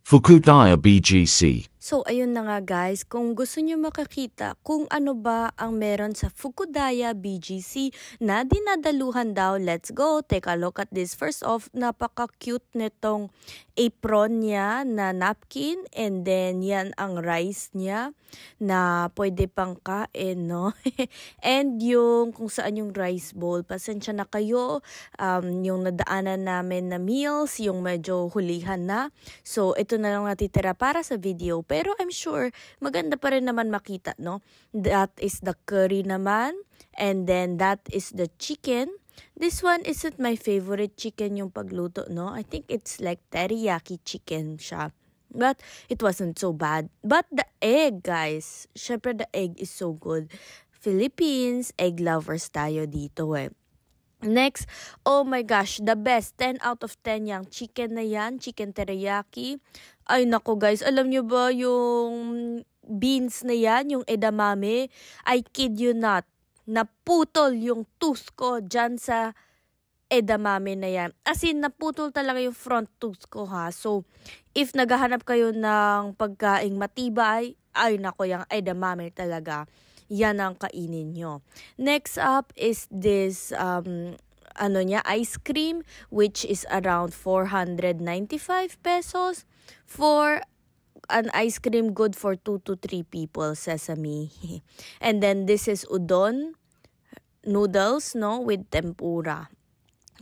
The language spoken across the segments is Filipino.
Fukudaya BGC. So, ayun na nga guys, kung gusto nyo makakita kung ano ba ang meron sa Fukudaya BGC na dinadaluhan daw, let's go, take a look at this. First off, napaka-cute nitong apron niya na napkin, and then yan ang rice niya na pwede pang kain, no? And yung kung saan yung rice bowl, pasensya na kayo, yung nadaanan namin na meals, yung medyo hulihan na. So, ito na lang natitira para sa video. Pero I'm sure, maganda pa rin naman makita, no? That is the curry naman. And then, that is the chicken. This one isn't my favorite chicken yung pagluto, no? I think it's like teriyaki chicken siya. But, it wasn't so bad. But the egg, guys. Syempre, the egg is so good. Philippines, egg lovers tayo dito eh. Next, oh my gosh, the best, 10 out of 10 yung chicken na yan, chicken teriyaki. Ay nako guys, alam nyo ba yung beans na yan, yung edamame? I kid you not, naputol yung tooth ko dyan sa edamame na yan. As in, naputol talaga yung front tooth ko ha. So, if naghahanap kayo ng pagkaing matibay, ay nako, yung edamame talaga. Yan ang kainin nyo. Next up is this ice cream, which is around 495 pesos for an ice cream good for 2 to 3 people, sesame. And then this is udon noodles, no, with tempura.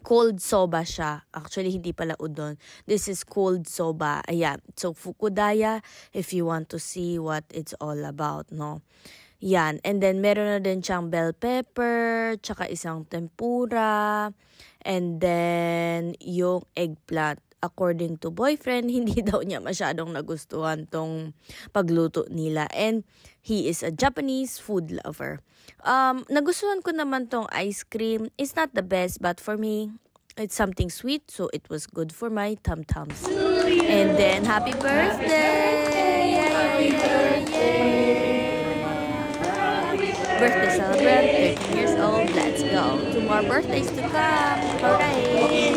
Cold soba siya. Actually, hindi pala udon. This is cold soba. Ayan. So, Fukudaya, if you want to see what it's all about, no? Yan. And then, meron na din siyang bell pepper, tsaka isang tempura, and then, yung eggplant. According to boyfriend, hindi daw niya masyadong nagustuhan tong pagluto nila. And, he is a Japanese food lover. Nagustuhan ko naman tong ice cream. It's not the best, but for me, it's something sweet, so it was good for my tum-tums. And then, happy birthday! Yay! Birthday celebrant, 13 years old, let's go. 2 more birthdays to come. Alright.